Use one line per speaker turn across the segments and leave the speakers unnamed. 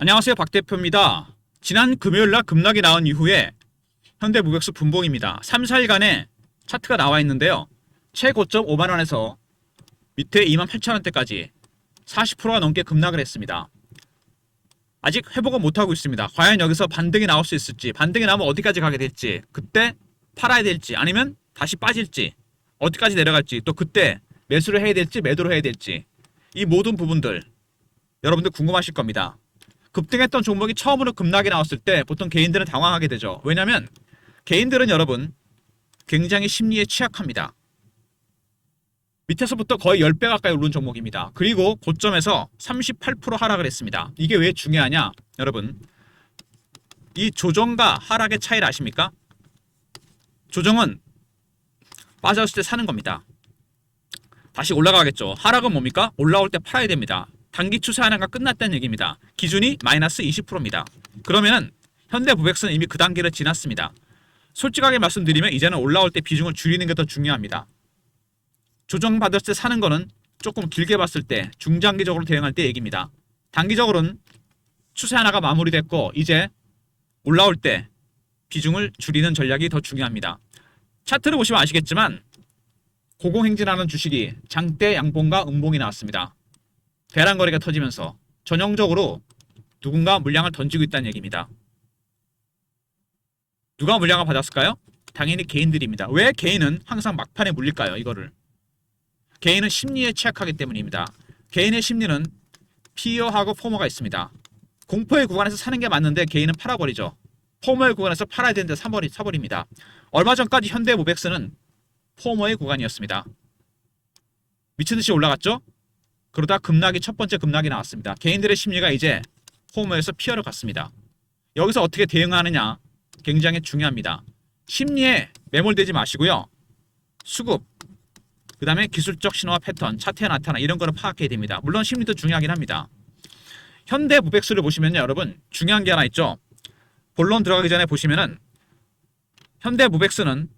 안녕하세요, 박 대표입니다. 지난 금요일 날 급락이 나온 이후에 현대무백수 분봉입니다. 3, 4일간의 차트가 나와 있는데요. 최고점 5만원에서 밑에 28,000원대까지 40%가 넘게 급락을 했습니다. 아직 회복은 못하고 있습니다. 과연 여기서 반등이 나올 수 있을지, 반등이 나오면 어디까지 가게 될지, 그때 팔아야 될지, 아니면 다시 빠질지, 어디까지 내려갈지, 또 그때 매수를 해야 될지 매도를 해야 될지, 이 모든 부분들 여러분들 궁금하실 겁니다. 급등했던 종목이 처음으로 급락이 나왔을 때 보통 개인들은 당황하게 되죠. 왜냐하면 개인들은 여러분 굉장히 심리에 취약합니다. 밑에서부터 거의 10배 가까이 오른 종목입니다. 그리고 고점에서 38% 하락을 했습니다. 이게 왜 중요하냐? 여러분, 이 조정과 하락의 차이를 아십니까? 조정은 빠졌을 때 사는 겁니다. 다시 올라가겠죠. 하락은 뭡니까? 올라올 때 팔아야 됩니다. 단기 추세 하나가 끝났다는 얘기입니다. 기준이 마이너스 20%입니다. 그러면은 현대무백수는 이미 그 단계를 지났습니다. 솔직하게 말씀드리면 이제는 올라올 때 비중을 줄이는 게 더 중요합니다. 조정받았을 때 사는 거는 조금 길게 봤을 때 중장기적으로 대응할 때 얘기입니다. 단기적으로는 추세 하나가 마무리됐고 이제 올라올 때 비중을 줄이는 전략이 더 중요합니다. 차트를 보시면 아시겠지만 고공행진하는 주식이 장대 양봉과 음봉이 나왔습니다. 대란 거래가 터지면서 전형적으로 누군가 물량을 던지고 있다는 얘기입니다. 누가 물량을 받았을까요? 당연히 개인들입니다. 왜 개인은 항상 막판에 물릴까요? 이거를. 개인은 심리에 취약하기 때문입니다. 개인의 심리는 피어하고 포머가 있습니다. 공포의 구간에서 사는 게 맞는데 개인은 팔아버리죠. 포머의 구간에서 팔아야 되는데 사버립니다. 얼마 전까지 현대무백스는 포머의 구간이었습니다. 미친듯이 올라갔죠? 그러다 급락이 첫 번째 급락이 나왔습니다. 개인들의 심리가 이제 포머에서 피어를 갔습니다. 여기서 어떻게 대응하느냐 굉장히 중요합니다. 심리에 매몰되지 마시고요. 수급, 그 다음에 기술적 신호와 패턴, 차트에 나타나 이런 거를 파악해야 됩니다. 물론 심리도 중요하긴 합니다. 현대무백수를 보시면요, 여러분 중요한 게 하나 있죠. 본론 들어가기 전에 보시면은 현대무백수는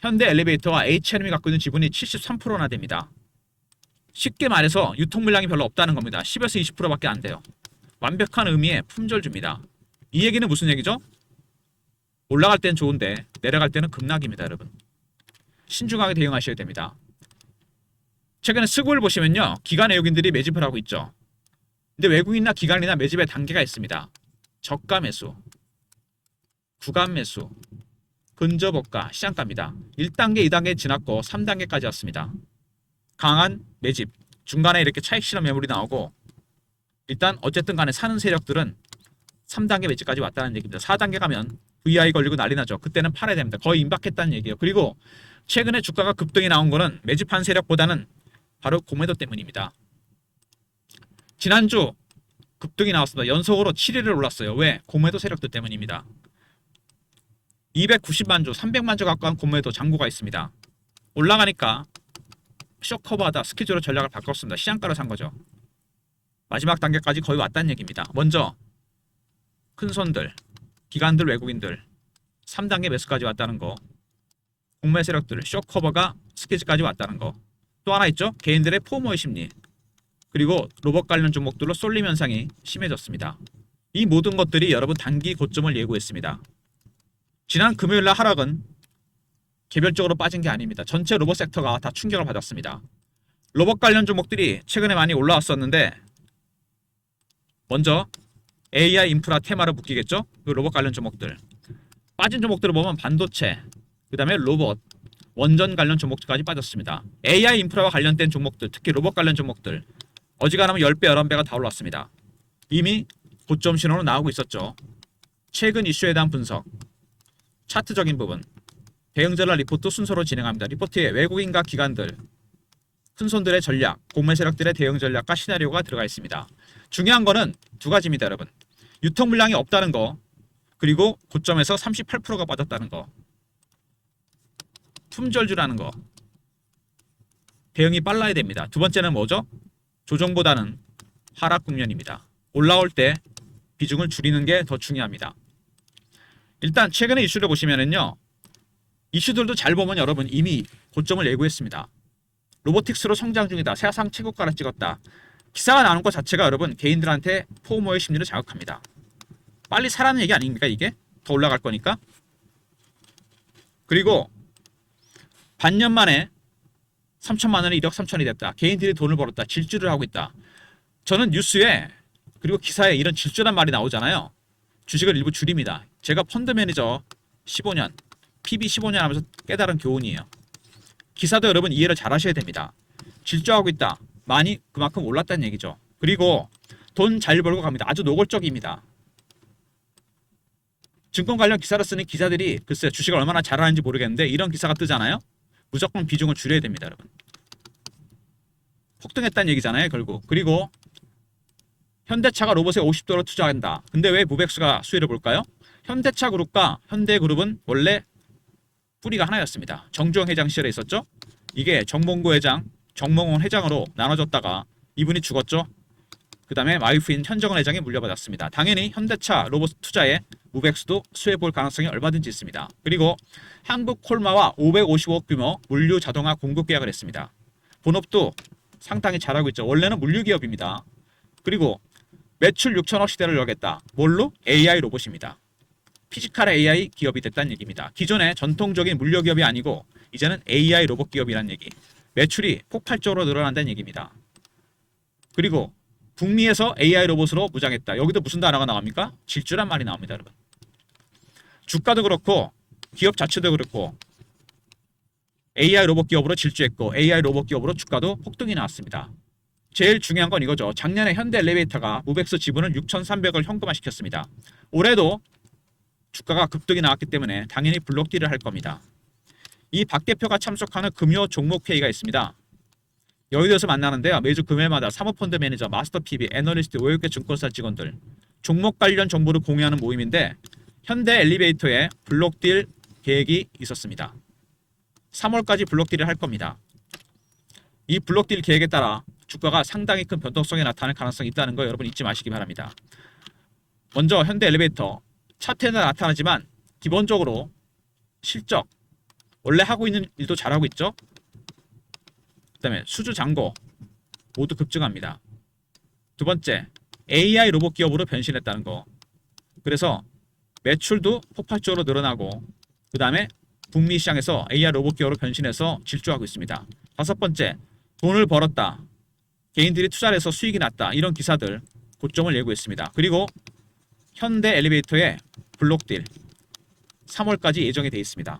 현대엘리베이터와 H&M이 갖고 있는 지분이 73%나 됩니다. 쉽게 말해서 유통 물량이 별로 없다는 겁니다. 10에서 20%밖에 안 돼요. 완벽한 의미의 품절주입니다. 이 얘기는 무슨 얘기죠? 올라갈 땐 좋은데 내려갈 때는 급락입니다, 여러분. 신중하게 대응하셔야 됩니다. 최근에 스구를 보시면요, 기관 외국인들이 매집을 하고 있죠. 근데 외국인이나 기관이나 매집의 단계가 있습니다. 저가 매수, 구간 매수, 근저법가, 시장가입니다. 1단계, 2단계 지났고 3단계까지 왔습니다. 강한 매집, 중간에 이렇게 차익 실험 매물이 나오고 일단 어쨌든 간에 사는 세력들은 3단계 매집까지 왔다는 얘기입니다. 4단계 가면 VI 걸리고 난리 나죠. 그때는 팔아야 됩니다. 거의 임박했다는 얘기예요. 그리고 최근에 주가가 급등이 나온 거는 매집한 세력보다는 바로 공매도 때문입니다. 지난주 급등이 나왔습니다. 연속으로 7일을 올랐어요. 왜? 공매도 세력들 때문입니다. 290만 주, 300만 주 가까운 공매도 잔고가 있습니다. 올라가니까 쇼커버하다 스케줄로 전략을 바꿨습니다. 시장가로 산 거죠. 마지막 단계까지 거의 왔다는 얘기입니다. 먼저 큰 손들, 기관들, 외국인들 3단계 매수까지 왔다는 거, 공매 세력들 쇼커버가 스케줄까지 왔다는 거, 또 하나 있죠. 개인들의 포모의 심리, 그리고 로봇 관련 종목들로 쏠림 현상이 심해졌습니다. 이 모든 것들이 여러분 단기 고점을 예고했습니다. 지난 금요일날 하락은 개별적으로 빠진 게 아닙니다. 전체 로봇 섹터가 다 충격을 받았습니다. 로봇 관련 종목들이 최근에 많이 올라왔었는데 먼저 AI 인프라 테마를 묶이겠죠? 그 로봇 관련 종목들. 빠진 종목들을 보면 반도체, 그 다음에 로봇, 원전 관련 종목들까지 빠졌습니다. AI 인프라와 관련된 종목들, 특히 로봇 관련 종목들 어지간하면 10배, 11배가 다 올랐습니다. 이미 고점 신호로 나오고 있었죠. 최근 이슈에 대한 분석, 차트적인 부분, 대응 전략 리포트 순서로 진행합니다. 리포트에 외국인과 기관들, 큰손들의 전략, 공매 세력들의 대응 전략과 시나리오가 들어가 있습니다. 중요한 거는 두 가지입니다, 여러분. 유통 물량이 없다는 거, 그리고 고점에서 38%가 빠졌다는 거. 품절주라는 거. 대응이 빨라야 됩니다. 두 번째는 뭐죠? 조정보다는 하락 국면입니다. 올라올 때 비중을 줄이는 게 더 중요합니다. 일단 최근의 이슈를 보시면은요, 이슈들도 잘 보면 여러분 이미 고점을 예고했습니다. 로보틱스로 성장 중이다. 세상 최고가를 찍었다. 기사가 나오는 것 자체가 여러분 개인들한테 포모의 심리를 자극합니다. 빨리 사라는 얘기 아닙니까 이게? 더 올라갈 거니까. 그리고 반년 만에 3천만 원이 1억 3천이 됐다. 개인들이 돈을 벌었다. 질주를 하고 있다. 저는 뉴스에 그리고 기사에 이런 질주란 말이 나오잖아요. 주식을 일부 줄입니다. 제가 펀드 매니저 15년, PB 15년 하면서 깨달은 교훈이에요. 기사도 여러분 이해를 잘 하셔야 됩니다. 질주하고 있다. 많이 그만큼 올랐다는 얘기죠. 그리고 돈 잘 벌고 갑니다. 아주 노골적입니다. 증권 관련 기사를 쓰는 기자들이 글쎄 주식을 얼마나 잘하는지 모르겠는데 이런 기사가 뜨잖아요. 무조건 비중을 줄여야 됩니다, 여러분. 폭등했다는 얘기잖아요, 결국. 그리고 현대차가 로봇에 50도를 투자한다. 근데 왜 무백수가 수혜를 볼까요? 현대차 그룹과 현대그룹은 원래 뿌리가 하나였습니다. 정주영 회장 시절에 있었죠. 이게 정몽구 회장, 정몽원 회장으로 나눠졌다가 이분이 죽었죠. 그 다음에 와이프인 현정은 회장이 물려받았습니다. 당연히 현대차 로봇 투자에 무백수도 수혜 볼 가능성이 얼마든지 있습니다. 그리고 한국콜마와 555억 규모 물류 자동화 공급 계약을 했습니다. 본업도 상당히 잘하고 있죠. 원래는 물류 기업입니다. 그리고 매출 6천억 시대를 열겠다. 뭘로? AI 로봇입니다. 피지컬 AI 기업이 됐다는 얘기입니다. 기존의 전통적인 물류 기업이 아니고 이제는 AI 로봇 기업이라는 얘기. 매출이 폭발적으로 늘어난다는 얘기입니다. 그리고 북미에서 AI 로봇으로 무장했다. 여기도 무슨 단어가 나옵니까? 질주란 말이 나옵니다, 여러분. 주가도 그렇고 기업 자체도 그렇고 AI 로봇 기업으로 질주했고 AI 로봇 기업으로 주가도 폭등이 나왔습니다. 제일 중요한 건 이거죠. 작년에 현대 엘리베이터가 무백스 지분을 6,300을 현금화시켰습니다. 올해도 주가가 급등이 나왔기 때문에 당연히 블록딜을 할 겁니다. 이 박 대표가 참석하는 금요 종목회의가 있습니다. 여의도에서 만나는데요. 매주 금요일마다 사모펀드 매니저, 마스터 PB, 애널리스트, 500개 증권사 직원들 종목 관련 정보를 공유하는 모임인데 현대 엘리베이터에 블록딜 계획이 있었습니다. 3월까지 블록딜을 할 겁니다. 이 블록딜 계획에 따라 주가가 상당히 큰 변동성이 나타날 가능성이 있다는 거 여러분 잊지 마시기 바랍니다. 먼저 현대 엘리베이터 차트에는 나타나지만 기본적으로 실적 원래 하고 있는 일도 잘하고 있죠. 그 다음에 수주 잔고 모두 급증합니다. 두 번째 AI 로봇 기업으로 변신했다는 거. 그래서 매출도 폭발적으로 늘어나고 그 다음에 북미 시장에서 AI 로봇 기업으로 변신해서 질주하고 있습니다. 다섯 번째 돈을 벌었다. 개인들이 투자를 해서 수익이 났다. 이런 기사들 고점을 예고했습니다. 그리고 현대 엘리베이터의 블록딜 3월까지 예정이 되어 있습니다.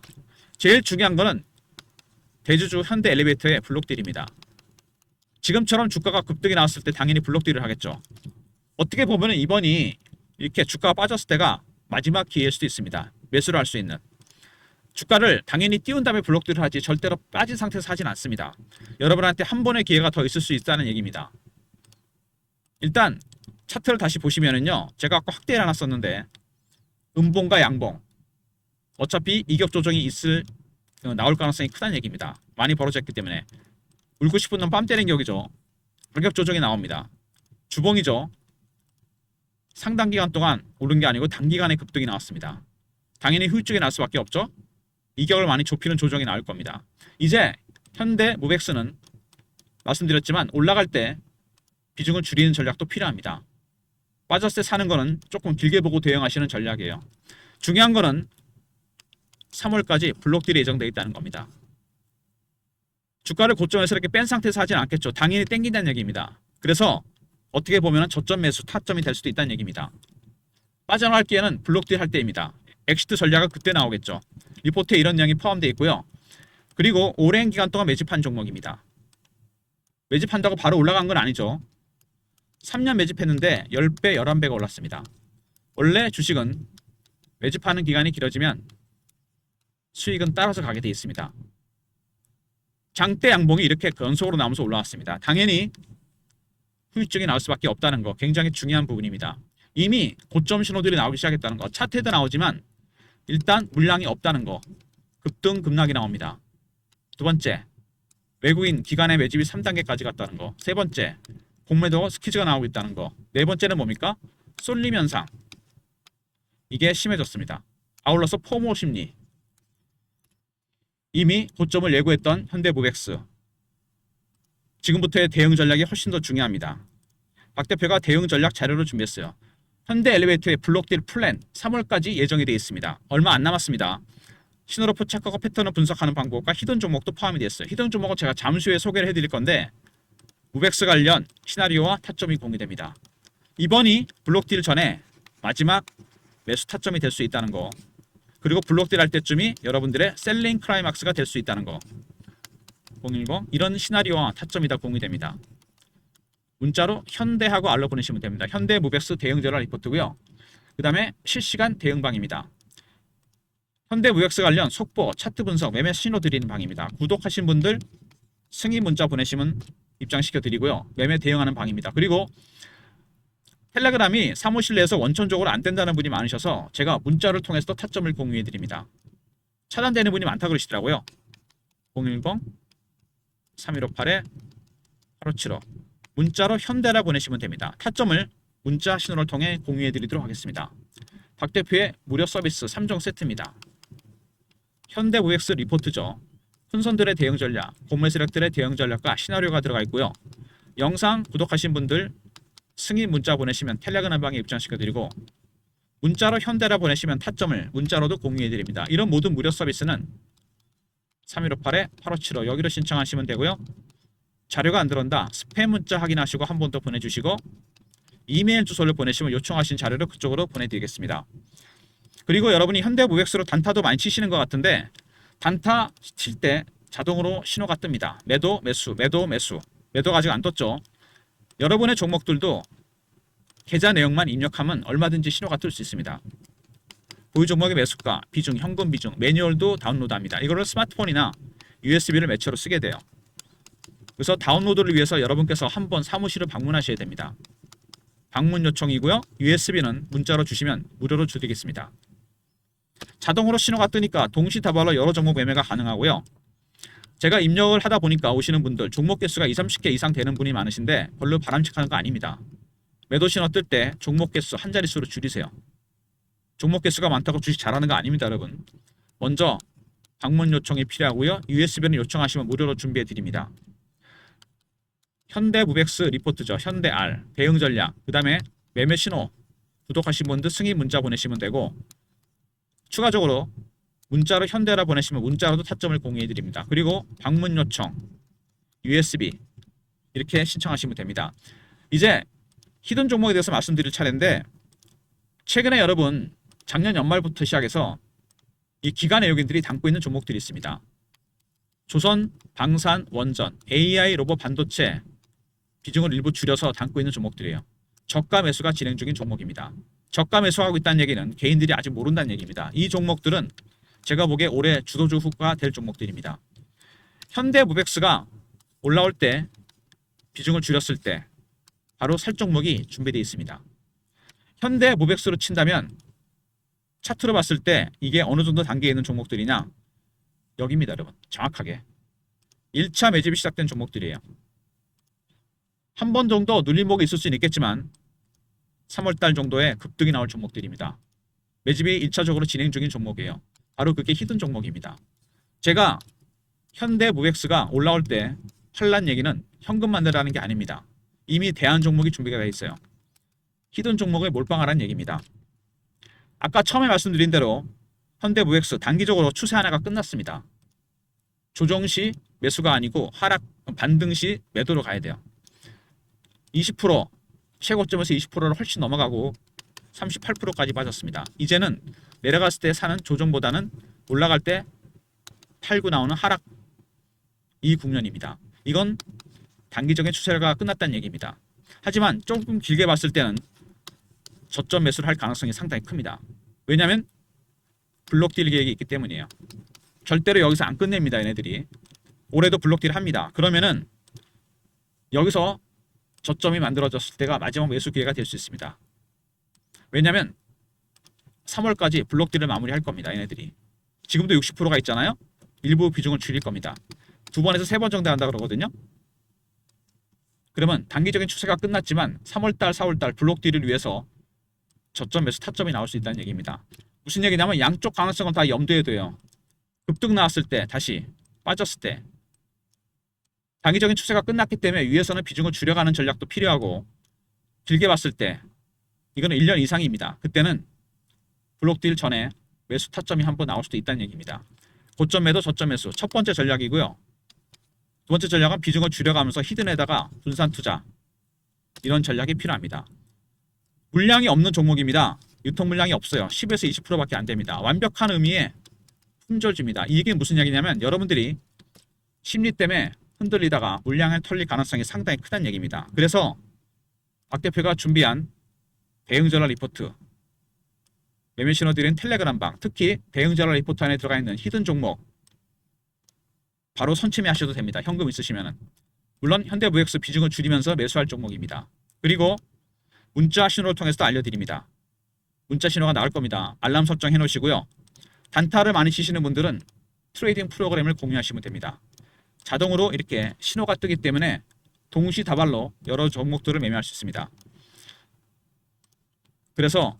제일 중요한 거는 대주주 현대 엘리베이터의 블록딜입니다. 지금처럼 주가가 급등이 나왔을 때 당연히 블록딜을 하겠죠. 어떻게 보면 이번이 이렇게 주가가 빠졌을 때가 마지막 기회일 수도 있습니다. 매수를 할 수 있는. 주가를 당연히 띄운 다음에 블록딜을 하지 절대로 빠진 상태에서 하진 않습니다. 여러분한테 한 번의 기회가 더 있을 수 있다는 얘기입니다. 일단 차트를 다시 보시면은요. 제가 아까 확대를 하나 썼는데 음봉과 양봉 어차피 이격 조정이 나올 가능성이 크다는 얘기입니다. 많이 벌어졌기 때문에 울고 싶은 놈 뺨 때리는 격이죠. 가격 조정이 나옵니다. 주봉이죠. 상당 기간 동안 오른 게 아니고 단기간에 급등이 나왔습니다. 당연히 후유증이 날 수밖에 없죠. 이격을 많이 좁히는 조정이 나올 겁니다. 이제 현대 무백스는 말씀드렸지만 올라갈 때 비중을 줄이는 전략도 필요합니다. 빠졌을 때 사는 거는 조금 길게 보고 대응하시는 전략이에요. 중요한 거는 3월까지 블록딜이 예정되어 있다는 겁니다. 주가를 고점에서 이렇게 뺀 상태에서 하진 않겠죠. 당연히 땡긴다는 얘기입니다. 그래서 어떻게 보면 저점 매수 타점이 될 수도 있다는 얘기입니다. 빠져나갈 기회는 블록딜 할 때입니다. 엑시트 전략은 그때 나오겠죠. 리포트에 이런 내용이 포함되어 있고요. 그리고 오랜 기간 동안 매집한 종목입니다. 매집한다고 바로 올라간 건 아니죠. 3년 매집했는데 10배, 11배가 올랐습니다. 원래 주식은 매집하는 기간이 길어지면 수익은 따라서 가게 되어 있습니다. 장대 양봉이 이렇게 연속으로 나오면서 올라왔습니다. 당연히 후유증이 나올 수밖에 없다는 거 굉장히 중요한 부분입니다. 이미 고점 신호들이 나오기 시작했다는 거 차트에도 나오지만 일단 물량이 없다는 거 급등 급락이 나옵니다. 두 번째 외국인 기관의 매집이 3단계까지 갔다는 거. 세 번째 공매도 스퀴즈가 나오고 있다는 거. 네 번째는 뭡니까? 쏠림 현상. 이게 심해졌습니다. 아울러서 포모 심리. 이미 고점을 예고했던 현대무백스. 지금부터의 대응 전략이 훨씬 더 중요합니다. 박 대표가 대응 전략 자료를 준비했어요. 현대 엘리베이터의 블록딜 플랜 3월까지 예정이 되어 있습니다. 얼마 안 남았습니다. 신호로 포착하고 패턴을 분석하는 방법과 히든 종목도 포함이 되어 있어요. 히든 종목은 제가 잠시 후에 소개를 해드릴 건데 무벡스 관련 시나리오와 타점이 공유됩니다. 이번이 블록딜 전에 마지막 매수 타점이 될 수 있다는 거, 그리고 블록딜 할 때쯤이 여러분들의 셀링 클라이막스가 될 수 있다는 거, 010 이런 시나리오와 타점이 다 공유됩니다. 문자로 현대하고 알로 보내시면 됩니다. 현대 무벡스 대응 전략 리포트고요. 그 다음에 실시간 대응방입니다. 현대 무벡스 관련 속보, 차트 분석, 매매 신호 드리는 방입니다. 구독하신 분들 승인 문자 보내시면 입장시켜 드리고요. 매매 대응하는 방입니다. 그리고 텔레그램이 사무실 내에서 원천적으로 안 된다는 분이 많으셔서 제가 문자를 통해서 타점을 공유해 드립니다. 차단되는 분이 많다 그러시더라고요. 010-3158-8575 문자로 현대라 보내시면 됩니다. 타점을 문자 신호를 통해 공유해 드리도록 하겠습니다. 박 대표의 무료 서비스 3종 세트입니다. 현대 무벡스 리포트죠. 혼선들의 대응 전략, 고물 세력들의 대응 전략과 시나리오가 들어가 있고요. 영상 구독하신 분들 승인 문자 보내시면 텔레그램 방에 입장시켜드리고, 문자로 현대라 보내시면 타점을 문자로도 공유해드립니다. 이런 모든 무료 서비스는 3158-8575 여기로 신청하시면 되고요. 자료가 안 들어온다 스팸 문자 확인하시고 한 번 더 보내주시고, 이메일 주소를 보내시면 요청하신 자료를 그쪽으로 보내드리겠습니다. 그리고 여러분이 현대 무벡스로 단타도 많이 치시는 것 같은데, 단타 칠 때 자동으로 신호가 뜹니다. 매도, 매수, 매도, 매수. 매도가 아직 안 떴죠. 여러분의 종목들도 계좌 내용만 입력하면 얼마든지 신호가 뜰 수 있습니다. 보유 종목의 매수가, 비중, 현금 비중, 매뉴얼도 다운로드합니다. 이거를 스마트폰이나 USB를 매체로 쓰게 돼요. 그래서 다운로드를 위해서 여러분께서 한번 사무실을 방문하셔야 됩니다. 방문 요청이고요. USB는 문자로 주시면 무료로 드리겠습니다. 자동으로 신호가 뜨니까 동시다발로 여러 종목 매매가 가능하고요. 제가 입력을 하다 보니까 오시는 분들 종목 개수가 20-30개 이상 되는 분이 많으신데 별로 바람직한 거 아닙니다. 매도 신호 뜰 때 종목 개수 한 자릿수로 줄이세요. 종목 개수가 많다고 주식 잘하는 거 아닙니다, 여러분. 먼저 방문 요청이 필요하고요. USB는 요청하시면 무료로 준비해 드립니다. 현대 무벡스 리포트죠. 현대 R 대응 전략, 그 다음에 매매 신호 구독하신 분들 승인 문자 보내시면 되고, 추가적으로 문자로 현대라 보내시면 문자로도 타점을 공유해 드립니다. 그리고 방문 요청, USB 이렇게 신청하시면 됩니다. 이제 히든 종목에 대해서 말씀드릴 차례인데, 최근에 여러분 작년 연말부터 시작해서 이 기관 외국인들이 담고 있는 종목들이 있습니다. 조선, 방산, 원전, AI, 로봇, 반도체 비중을 일부 줄여서 담고 있는 종목들이에요. 저가 매수가 진행 중인 종목입니다. 저가 매수하고 있다는 얘기는 개인들이 아직 모른다는 얘기입니다. 이 종목들은 제가 보기에 올해 주도주가 될 종목들입니다. 현대 무벡스가 올라올 때 비중을 줄였을 때 바로 살 종목이 준비되어 있습니다. 현대 무벡스로 친다면 차트로 봤을 때 이게 어느 정도 단계에 있는 종목들이냐, 여기입니다, 여러분. 정확하게 1차 매집이 시작된 종목들이에요. 한 번 정도 눌림목이 있을 수는 있겠지만 3월달 정도에 급등이 나올 종목들입니다. 매집이 1차적으로 진행 중인 종목이에요. 바로 그게 히든 종목입니다. 제가 현대 무벡스가 올라올 때 팔란 얘기는 현금 만들라는 게 아닙니다. 이미 대안 종목이 준비가 되어 있어요. 히든 종목에 몰빵하라는 얘기입니다. 아까 처음에 말씀드린 대로 현대 무벡스 단기적으로 추세 하나가 끝났습니다. 조정 시 매수가 아니고 하락 반등 시 매도로 가야 돼요. 20% 최고점에서 20%를 훨씬 넘어가고 38%까지 빠졌습니다. 이제는 내려갔을 때 사는 조정보다는 올라갈 때 팔고 나오는 하락, 이 국면입니다. 이건 단기적인 추세가 끝났다는 얘기입니다. 하지만 조금 길게 봤을 때는 저점 매수를 할 가능성이 상당히 큽니다. 왜냐하면 블록딜 계획이 있기 때문이에요. 절대로 여기서 안 끝냅니다, 얘네들이. 올해도 블록딜 합니다. 그러면은 여기서 저점이 만들어졌을 때가 마지막 매수 기회가 될 수 있습니다. 왜냐하면 3월까지 블록딜을 마무리할 겁니다, 얘네들이. 지금도 60%가 있잖아요. 일부 비중을 줄일 겁니다. 2번에서 3번 정도 한다 그러거든요. 그러면 단기적인 추세가 끝났지만 3월달, 4월달 블록딜을 위해서 저점 매수 타점이 나올 수 있다는 얘기입니다. 무슨 얘기냐면 양쪽 가능성은 다 염두에 둬요. 급등 나왔을 때, 다시 빠졌을 때. 단기적인 추세가 끝났기 때문에 위에서는 비중을 줄여가는 전략도 필요하고, 길게 봤을 때 이거는 1년 이상입니다. 그때는 블록딜 전에 매수 타점이 한번 나올 수도 있다는 얘기입니다. 고점 매도 저점 매수 첫 번째 전략이고요. 두 번째 전략은 비중을 줄여가면서 히든에다가 분산 투자 이런 전략이 필요합니다. 물량이 없는 종목입니다. 유통 물량이 없어요. 10에서 20%밖에 안 됩니다. 완벽한 의미의 품절주입니다. 이게 무슨 얘기냐면 여러분들이 심리 때문에 흔들리다가 물량을 털릴 가능성이 상당히 크다는 얘기입니다. 그래서 박 대표가 준비한 대응 전략 리포트, 매매 신호 드린 텔레그램방, 특히 대응 전략 리포트 안에 들어가 있는 히든 종목 바로 선침해 하셔도 됩니다. 현금 있으시면은. 물론 현대무역스 비중을 줄이면서 매수할 종목입니다. 그리고 문자 신호를 통해서도 알려드립니다. 문자 신호가 나올 겁니다. 알람 설정 해놓으시고요. 단타를 많이 치시는 분들은 트레이딩 프로그램을 공유하시면 됩니다. 자동으로 이렇게 신호가 뜨기 때문에 동시다발로 여러 종목들을 매매할 수 있습니다. 그래서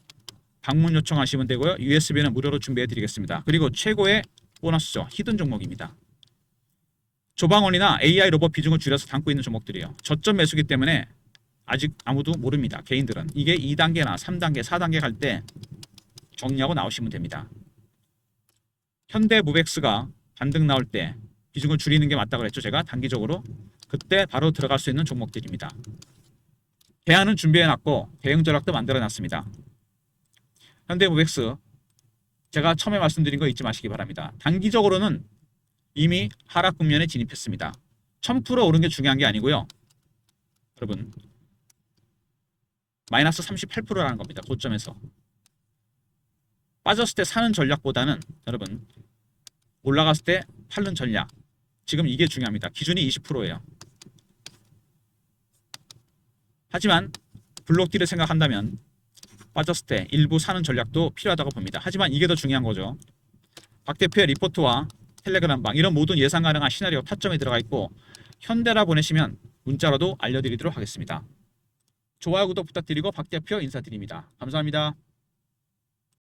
방문 요청하시면 되고요. USB는 무료로 준비해 드리겠습니다. 그리고 최고의 보너스죠. 히든 종목입니다. 조방원이나 AI 로봇 비중을 줄여서 담고 있는 종목들이에요. 저점 매수기 때문에 아직 아무도 모릅니다. 개인들은. 이게 2단계나 3단계, 4단계 갈 때 정리하고 나오시면 됩니다. 현대무백스가 반등 나올 때 비중을 줄이는 게 맞다고 그랬죠. 제가 단기적으로. 그때 바로 들어갈 수 있는 종목들입니다. 대안은 준비해놨고 대응 전략도 만들어놨습니다. 현대무백스 제가 처음에 말씀드린 거 잊지 마시기 바랍니다. 단기적으로는 이미 하락 국면에 진입했습니다. 1000% 오른 게 중요한 게 아니고요. 여러분 마이너스 38%라는 겁니다. 고점에서. 빠졌을 때 사는 전략보다는 여러분 올라갔을 때 팔는 전략. 지금 이게 중요합니다. 기준이 20%예요. 하지만 블록딜을 생각한다면 빠졌을 때 일부 사는 전략도 필요하다고 봅니다. 하지만 이게 더 중요한 거죠. 박 대표의 리포트와 텔레그램방 이런 모든 예상 가능한 시나리오 타점에 들어가 있고 현대라 보내시면 문자로도 알려드리도록 하겠습니다. 좋아요 구독 부탁드리고 박 대표 인사드립니다. 감사합니다.